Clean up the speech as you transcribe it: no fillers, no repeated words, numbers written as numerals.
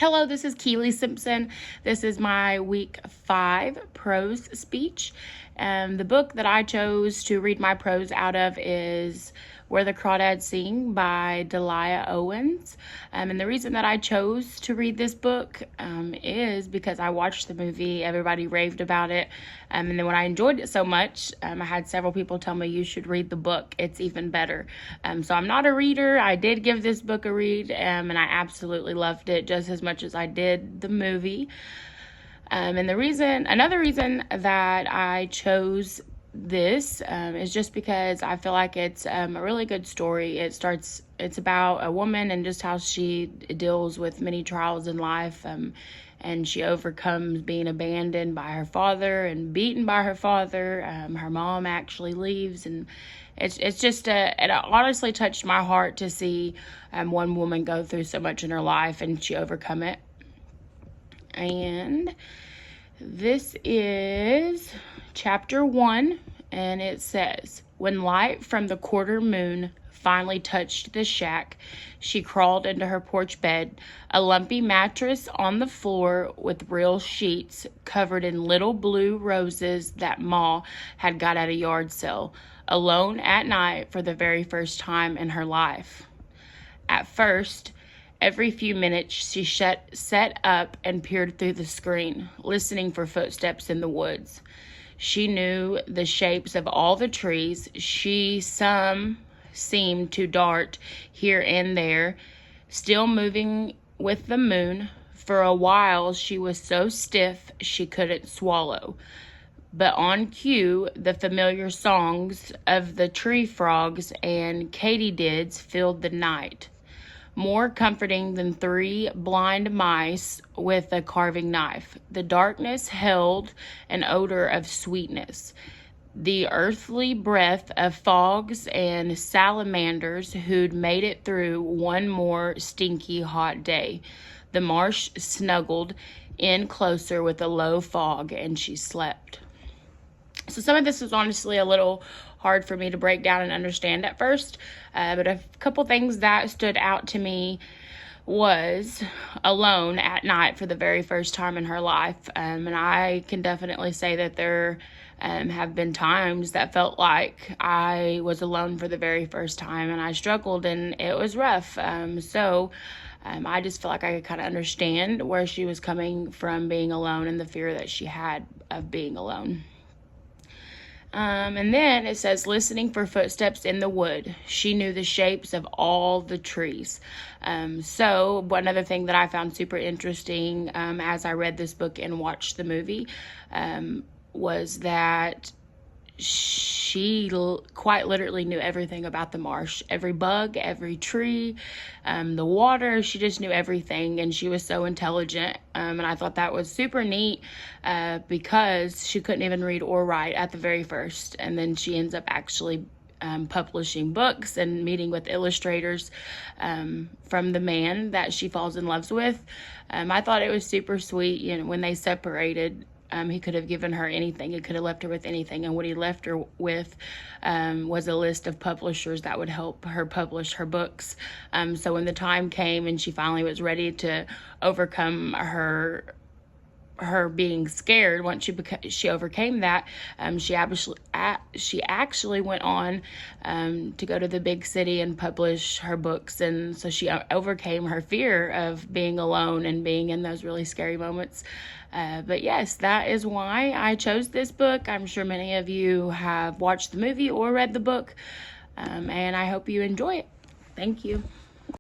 Hello, this is Keely Simpson. This is my week 5 prose speech. The book that I chose to read my prose out of is Where the Crawdads Sing by Delia Owens. And the reason that I chose to read this book is because I watched the movie, everybody raved about it. And then when I enjoyed it so much, I had several people tell me you should read the book. It's even better. So I'm not a reader. I did give this book a read, and I absolutely loved it just as much as I did the movie. And another reason that I chose this is just because I feel like it's a really good story. It's about a woman and just how she deals with many trials in life, and she overcomes being abandoned by her father and beaten by her father. Her mom actually leaves, and it honestly touched my heart to see one woman go through so much in her life and she overcome it. And this is chapter 1, and it says, when light from the quarter moon finally touched the shack, she crawled into her porch bed, a lumpy mattress on the floor with real sheets covered in little blue roses that Ma had got at a yard sale, alone at night for the very first time in her life. At first, every few minutes, she sat up and peered through the screen, listening for footsteps in the woods. She knew the shapes of all the trees. Some seemed to dart here and there, still moving with the moon. For a while, she was so stiff she couldn't swallow. But on cue, the familiar songs of the tree frogs and katydids filled the night, more comforting than 3 blind mice with a carving knife. The darkness held an odor of sweetness, the earthly breath of frogs and salamanders who'd made it through one more stinky hot day. The marsh snuggled in closer with a low fog, and she slept. So some of this was honestly a little hard for me to break down and understand at first, but a couple things that stood out to me was alone at night for the very first time in her life, and I can definitely say that there have been times that felt like I was alone for the very first time, and I struggled, and it was rough. I just feel like I could kind of understand where she was coming from being alone and the fear that she had of being alone. And then it says, listening for footsteps in the wood. She knew the shapes of all the trees. So one other thing that I found super interesting as I read this book and watched the movie was that she quite literally knew everything about the marsh, every bug, every tree, the water. She just knew everything, and she was so intelligent, and I thought that was super neat because she couldn't even read or write at the very first, and then she ends up actually publishing books and meeting with illustrators from the man that she falls in love with. I thought it was super sweet, when they separated. He could have given her anything. He could have left her with anything. And what he left her with was a list of publishers that would help her publish her books. So when the time came and she finally was ready to overcome her being scared, once she overcame that, she actually went on to go to the big city and publish her books, and so she overcame her fear of being alone and being in those really scary moments. But yes, that is why I chose this book. I'm sure many of you have watched the movie or read the book, and I hope you enjoy it. Thank you.